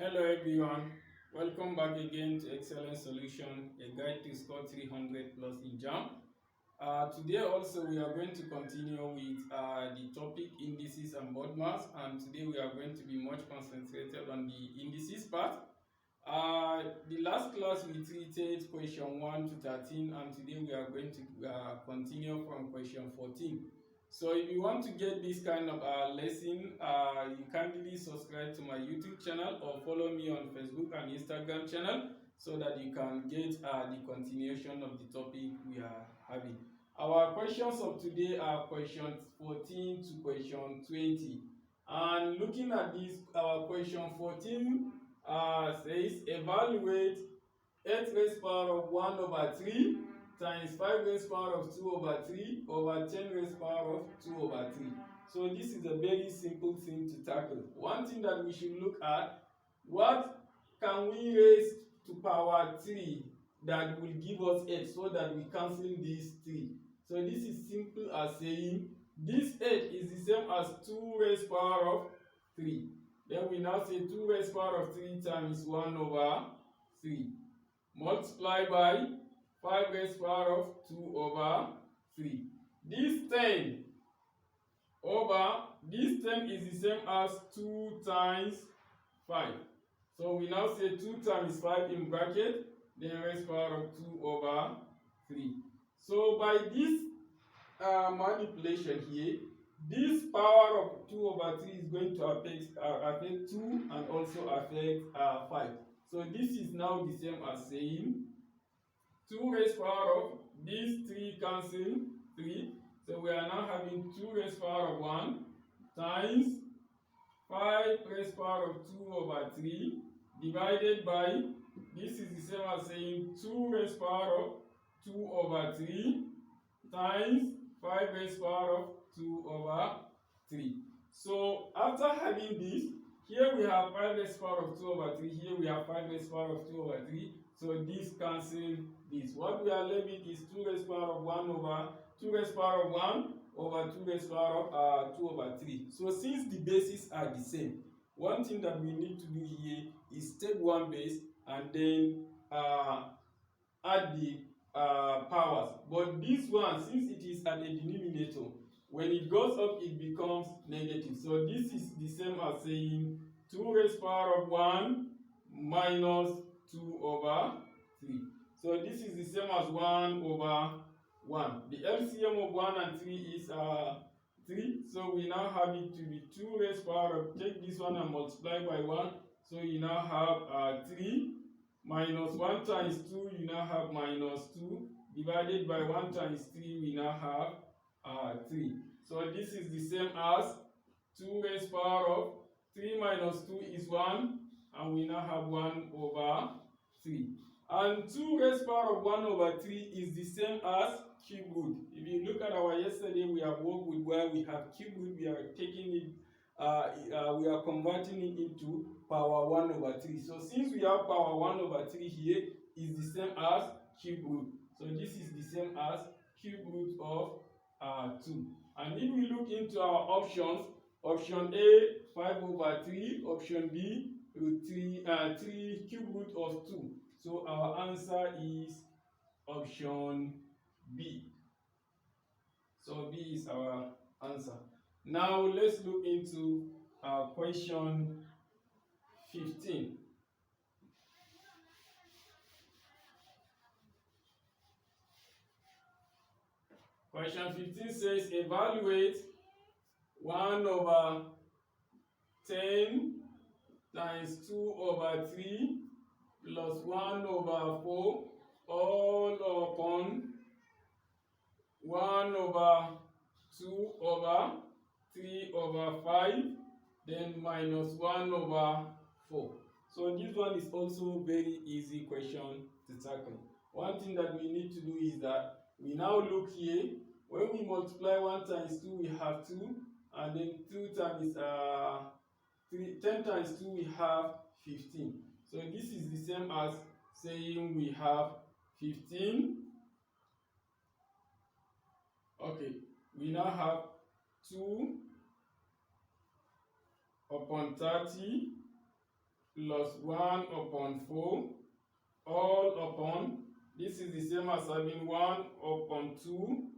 Hello everyone, welcome back again to Excellent Solution, a guide to score 300 plus in JAMB. Today also we are going to continue with the topic indices and BODMAS, and today we are going to be much concentrated on the indices part. The last class we treated question 1 to 13, and today we are going to continue from question 14. So if you want to get this kind of lesson, you kindly subscribe to my YouTube channel or follow me on Facebook and Instagram channel so that you can get the continuation of the topic we are having. Our questions of today are question 14 to question 20. And looking at this, our question 14 says evaluate 8 raised power of 1 over 3 times 5 raised power of 2 over 3 over 10 raised power of 2 over 3. So this is a very simple thing to tackle. One thing that we should look at, what can we raise to power 3 that will give us 8 so that we cancel this 3. So this is simple as saying this 8 is the same as 2 raised power of 3. Then we now say 2 raised power of 3 times 1 over 3 multiplied by 5 raised power of 2 over 3. This 10 is the same as 2 times 5. So we now say 2 times 5 in bracket, then raised power of 2 over 3. So by this manipulation here, this power of 2 over 3 is going to affect 2 and also affect 5. So this is now the same as saying 2 raised power of these 3 cancel 3. So we are now having 2 raised power of 1 times 5 raised power of 2 over 3 divided by, this is the same as saying 2 raised power of 2 over 3 times 5 raised power of 2 over 3. So after having this, here we have 5 raised power of 2 over 3, here we have 5 raised power of 2 over 3. So this cancels this. What we are left with is 2 raised power of 1 over 2 raised power of 1 over 2 raised power of 2 over 3. So since the bases are the same, one thing that we need to do here is take one base and then add the powers. But this one, since it is at a denominator, when it goes up it becomes negative. So this is the same as saying 2 raised power of 1 minus 2 over 3. So this is the same as 1 over 1. The LCM of 1 and 3 is 3. So we now have it to be 2 raised power of, take this one and multiply by 1. So you now have 3 minus 1 times 2, you now have minus 2, divided by 1 times 3, we now have 3. So this is the same as 2 raised power of 3 minus 2 is 1, and we now have 1 over 3. And 2 raised power of 1 over 3 is the same as cube root. If you look at our yesterday, we have worked with where we have cube root, we are taking it, we are converting it into power 1 over 3. So since we have power 1 over 3 here, is the same as cube root. So this is the same as cube root of 2. And if we look into our options, option A 5 over 3, option B root 3 cube root of 2. So our answer is option B. So B is our answer. Now let's look into question 15. Question 15 says evaluate 1 over 10 times 2 over 3 plus 1 over 4 all upon 1 over 2 over 3 over 5, then minus 1 over 4. So this one is also very easy question to tackle. One thing that we need to do is that we now look here. When we multiply 1 times 2, we have 2, and then 2 times 10 times 2, we have 15. So this is the same as saying we have 15. Okay, we now have 2 upon 30 plus 1 upon 4 all upon, this is the same as having 1 upon 2,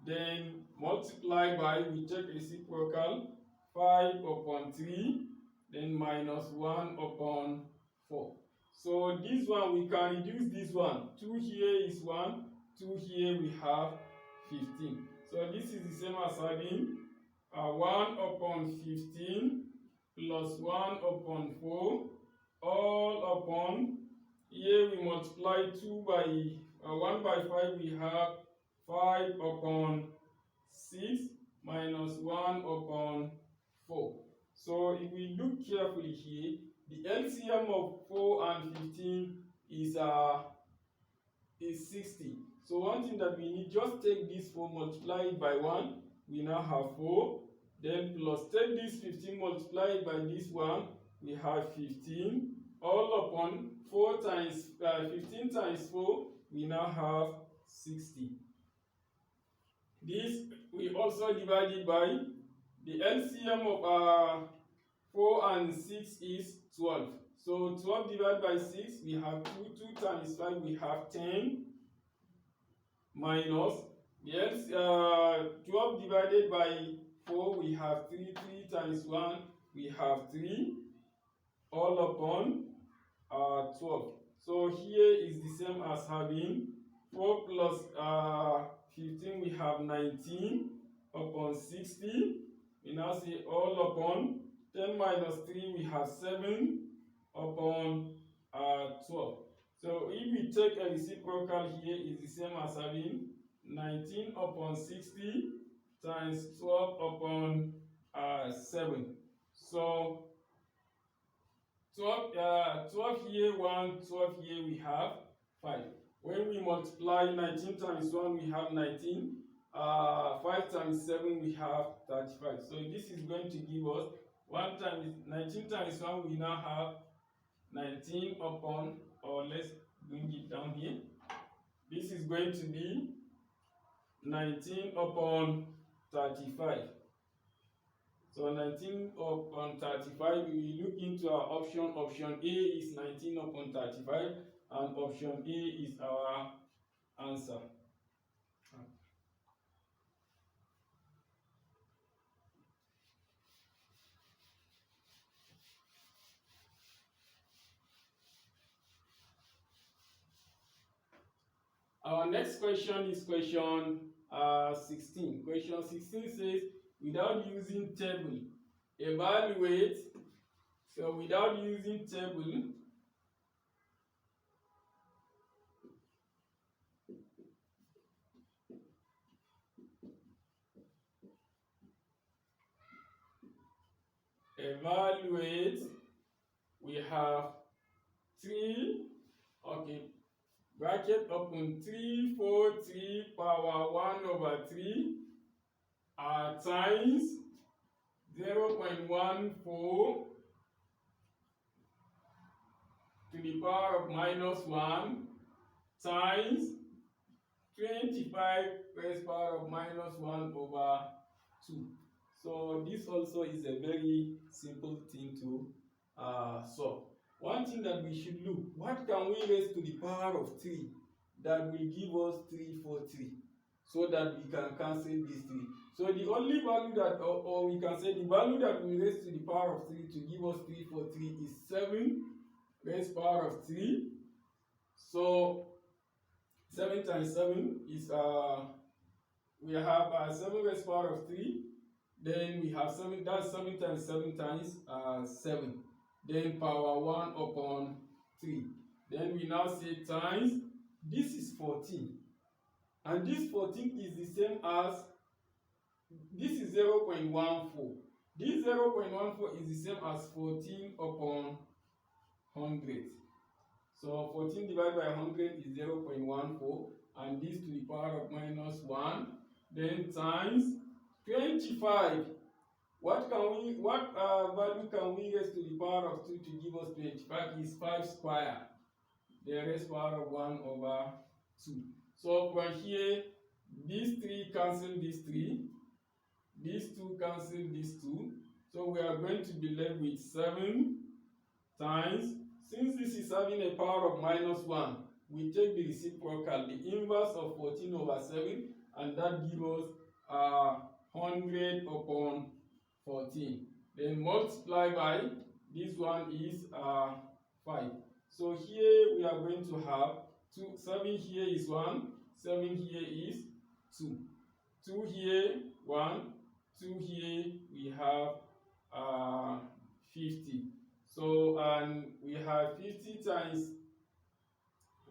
then multiply by, we check reciprocal, 5 upon 3, then minus 1 upon 4. So this one, we can reduce this one. 2 here is 1, 2 here we have 15. So this is the same as having 1 upon 15 plus 1 upon 4 all upon, here we multiply 2 by 1 by 5, we have 5 upon 6 minus 1 upon 4. So if we look carefully here, the LCM of 4 and 15 is 60. So one thing that we need, just take this 4, multiply it by 1, we now have 4. Then plus take this 15, multiply it by this 1, we have 15. All upon 4 times 15 times 4, we now have 60. This we also divide it by the LCM of 4 and 6 is 12. So 12 divided by 6, we have 2. 2 times 5, we have 10. Minus the 12 divided by 4, we have 3. 3 times 1, we have 3. All upon 12. So here is the same as having 4 plus 15, we have 19 upon 60. We now say all upon 10 minus 3, we have 7 upon 12. So if we take a reciprocal here, is the same as having 19 upon 60 times 12 upon 7. So 12 here 1, 12 here we have 5. When we multiply 19 times 1, we have 19. 5 times 7, we have 35. So this is going to give us 19 times 1, we now have 19 upon, or let's bring it down here. This is going to be 19 upon 35. So 19 upon 35, we look into our option. Option A is 19 upon 35, and option A is our answer. Our next question is question 16. Question 16 says, without using table, evaluate. So without using table, evaluate, we have 3, okay, bracket open, 3, 4, 3 power 1 over 3 times 0.14 to the power of minus 1 times 25 raised power of minus 1 over 2. So this also is a very simple thing to solve. One thing that we should look, what can we raise to the power of 3 that will give us 343, so that we can cancel this 3. So the only value that, or we can say the value that we raise to the power of 3 to give us 343 is 7 raised power of 3. So 7 times 7 is, we have 7 raised power of 3. Then we have 7, that's 7 times 7 times 7. Then power 1 upon 3. Then we now say times, this is 14. And this 14 is the same as, this is 0.14. This 0.14 is the same as 14 upon 100. So 14 divided by 100 is 0.14. And this to the power of minus 1. Then times 25. What value can we raise to the power of 2 to give us 25? Is 5 square. The raised power of 1 over 2. So from here, these 3 cancel these 3. These 2 cancel these 2. So we are going to be left with 7 times, since this is having a power of -1, we take the reciprocal, the inverse of 14 over 7, and that gives us 100 upon 14. Then multiply by, this one is 5. So here we are going to have 7 here is 1, 7 here is 2. 2 here, 1, 2 here, we have 50. So, and we have 50 times,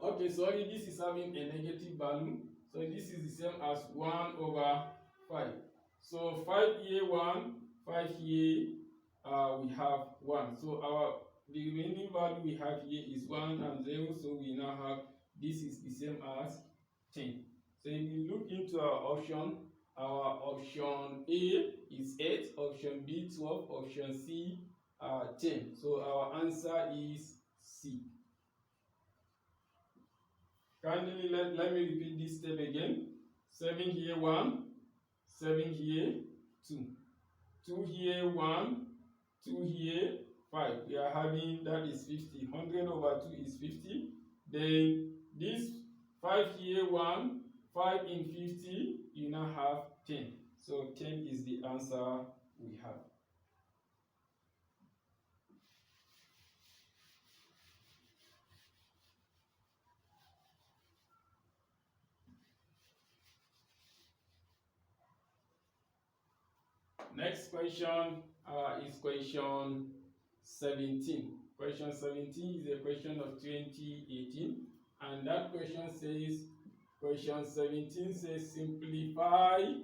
okay, sorry, this is having a negative value. So this is the same as 1 over 5. So 5 here, 1, 5 here, we have 1. So the remaining value we have here is 1 and 0. So we now have, this is the same as 10. So if you look into our option A is 8, option B 12, option C 10. So our answer is C. Kindly let me repeat this step again. 7 here 1, 7 here 2, 2 here 1, 2 here 5. We are having, that is 50. 100 over 2 is 50. Then this 5 here 1, 5 in 50, you now have 10. So 10 is the answer we have. Next question is question 17. Question 17 is a question of 2018, and that question says, question 17 says simplify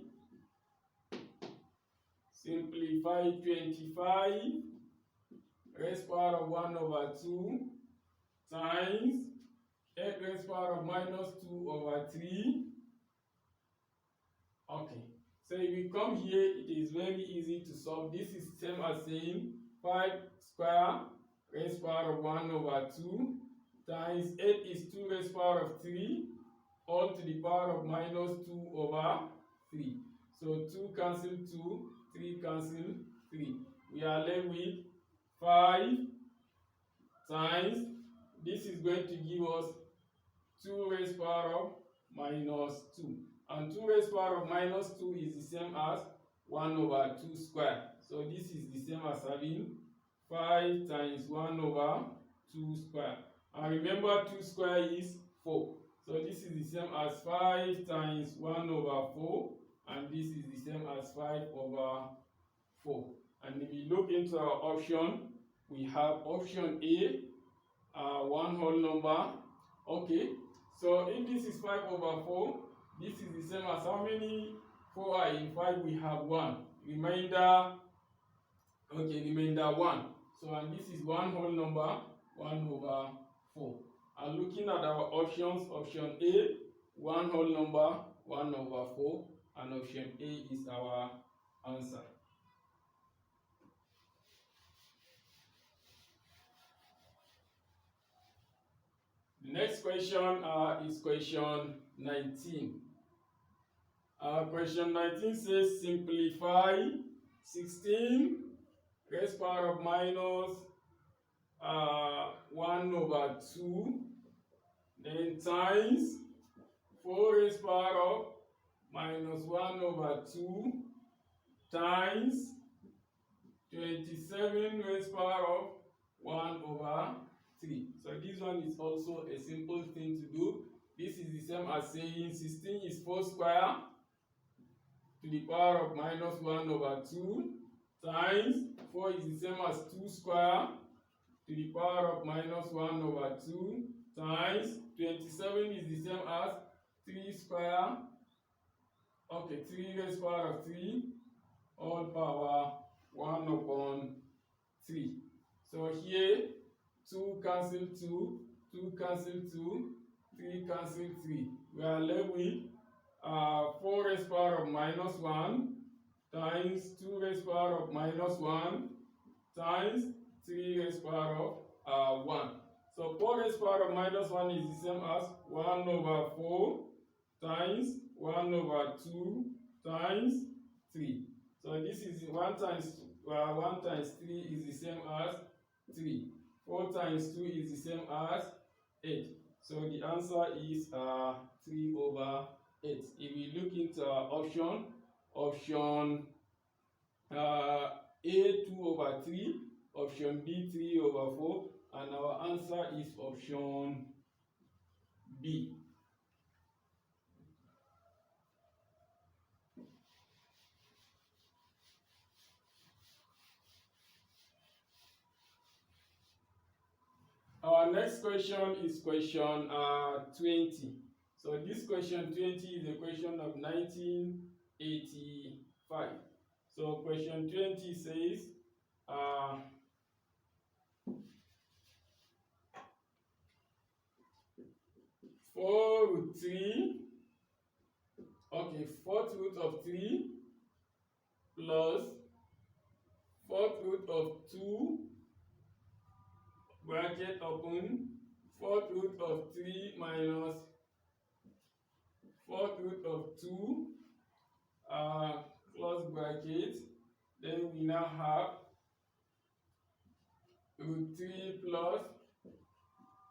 25 raised power of 1 over 2 times 8 raised power of -2 over 3. Okay. So if we come here, it is very easy to solve. This is the same as saying 5 square raised power of 1 over 2 times 8 is 2 raised power of 3 all to the power of -2 over 3. So 2 cancel 2, 3 cancel 3. We are left with 5 times, this is going to give us 2 raised power of -2. And 2 raised power of -2 is the same as 1 over 2 square. So this is the same as having 5 times 1 over 2 square. And remember 2 square is 4. So this is the same as 5 times 1 over 4. And this is the same as 5 over 4. And if you look into our option, we have option A, one whole number. Okay, so if this is 5 over 4, this is the same as how many 4 are in 5? We have 1. Remainder, okay, remainder 1. So, and this is one whole number, 1 over 4. And looking at our options, option A, one whole number, 1 over 4. And option A is our answer. The next question is question 19. Question 19 says simplify 16 raised power of -1 over 2, then times 4 raised power of -1 over 2 times 27 raised power of 1 over 3. So this one is also a simple thing to do. This is the same as saying 16 is 4 square to the power of -1 over 2 times 4 is the same as 2 square to the power of -1 over 2 times 27 is the same as 3 square, okay, 3 raised power of 3 all power 1 upon 3. So here 2 cancel 2, 2 cancel 2, 3 cancel 3. We are left with 4 raised power of -1 times 2 raised power of -1 times 3 raised power of 1. So 4 raised power of -1 is the same as 1 over 4 times 1 over 2 times 3. So this is 1 times 3 is the same as 3. 4 times 2 is the same as 8. So the answer is 3 over 8. If we look into our option A 2 over 3, option B 3 over 4, and our answer is option B. Our next question is question 20. So this question 20 is a question of 1985. So question 20 says 4 root 3, okay, 4th root of 3 plus 4th root of 2 bracket open, 4th root of 3 minus 4th root of 2 close bracket. Then we now have root 3 plus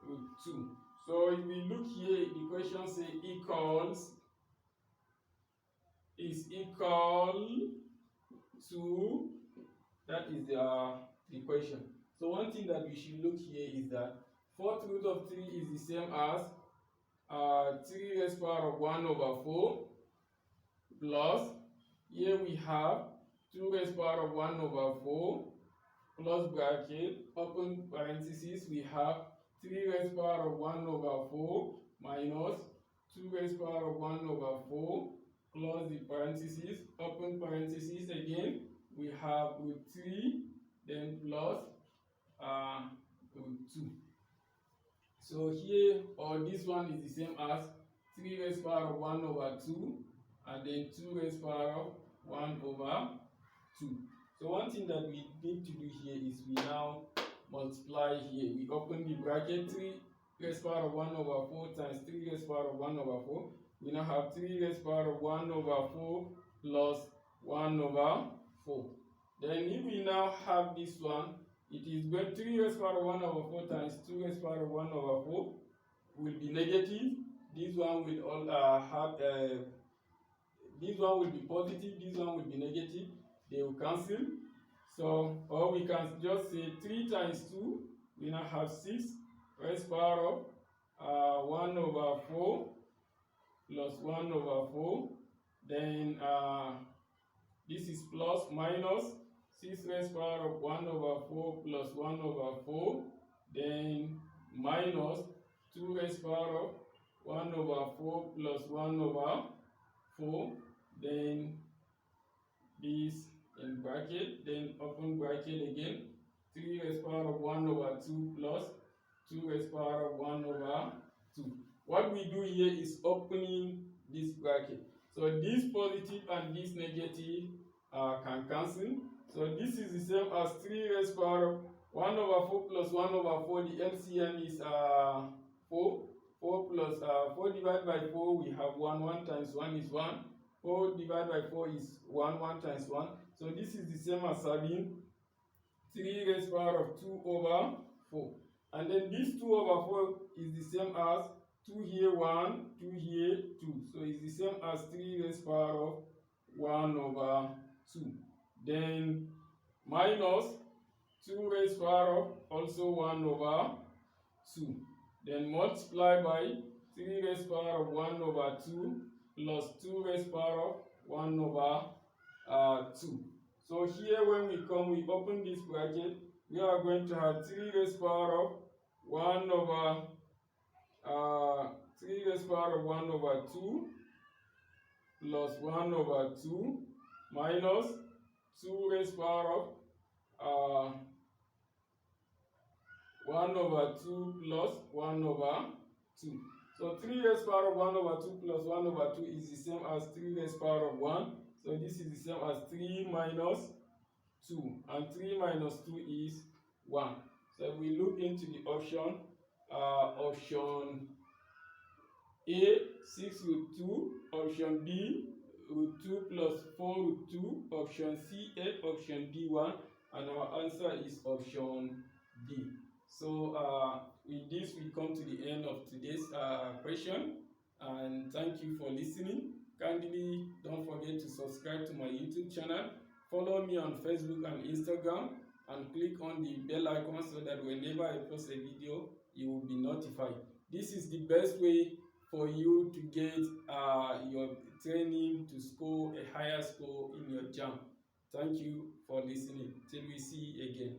root 2. So if we look here, the question says is equal to, that is the question. So one thing that we should look here is that 4th root of 3 is the same as 3 raised power of 1 over 4 plus, here we have 2 raised power of 1 over 4 plus bracket, open parenthesis, we have 3 raised power of 1 over 4 minus 2 raised power of 1 over 4 close the parenthesis, open parenthesis again, we have root 3, then plus root 2. So here, or this one is the same as 3 raised power of 1 over 2, and then 2 raised power of 1 over 2. So one thing that we need to do here is we now multiply here. We open the bracket, 3 raised power of 1 over 4 times 3 raised power of 1 over 4. We now have 3 raised power of 1 over 4 plus 1 over 4. Then if we now have this one, it is going 3 raised power of 1 over 4 times 2 raised power of 1 over 4 will be negative. This one will all have this one will be positive, this one will be negative. They will cancel. So, or we can just say 3 times 2, we now have 6 raised power of 1 over 4 plus 1 over 4. Then this is plus minus 6 raised power of 1 over 4 plus 1 over 4. Then minus 2 raised power of 1 over 4 plus 1 over 4. Then this in bracket, then open bracket again, 3 raised power of 1 over 2 plus 2 raised power of 1 over 2. What we do here is opening this bracket. So this positive and this negative can cancel. So this is the same as 3 raised power of 1 over 4 plus 1 over 4. The LCM is 4. 4 plus 4 divided by 4, we have 1. 1 times 1 is 1. 4 divided by 4 is 1. 1 times 1. So this is the same as having 3 raised power of 2 over 4. And then this 2 over 4 is the same as 2 here 1, 2 here 2. So it's the same as 3 raised power of 1 over 2. Then minus 2 raised power of also 1 over 2. Then multiply by 3 raised power of 1 over 2 plus 2 raised power of 1 over 2. So here when we come, we open this bracket, we are going to have 3 raised power of 1 over 3 raised power of 1 over 2 plus 1 over 2 minus 2 raised power of 1 over 2 plus 1 over 2. So 3 raised power of 1 over 2 plus 1 over 2 is the same as 3 raised power of 1. So this is the same as 3 minus 2. And 3 minus 2 is 1. So if we look into the option, option A, 6 root 2, option B, root 2 plus 4 root 2, option C, 8, option D, 1, and our answer is option D. So with this, we come to the end of today's question, and thank you for listening. Kindly don't forget to subscribe to my YouTube channel, follow me on Facebook and Instagram, and click on the bell icon so that whenever I post a video, you will be notified. This is the best way for you to get your training to score a higher score in your JAMB. Thank you for listening. Till we see again.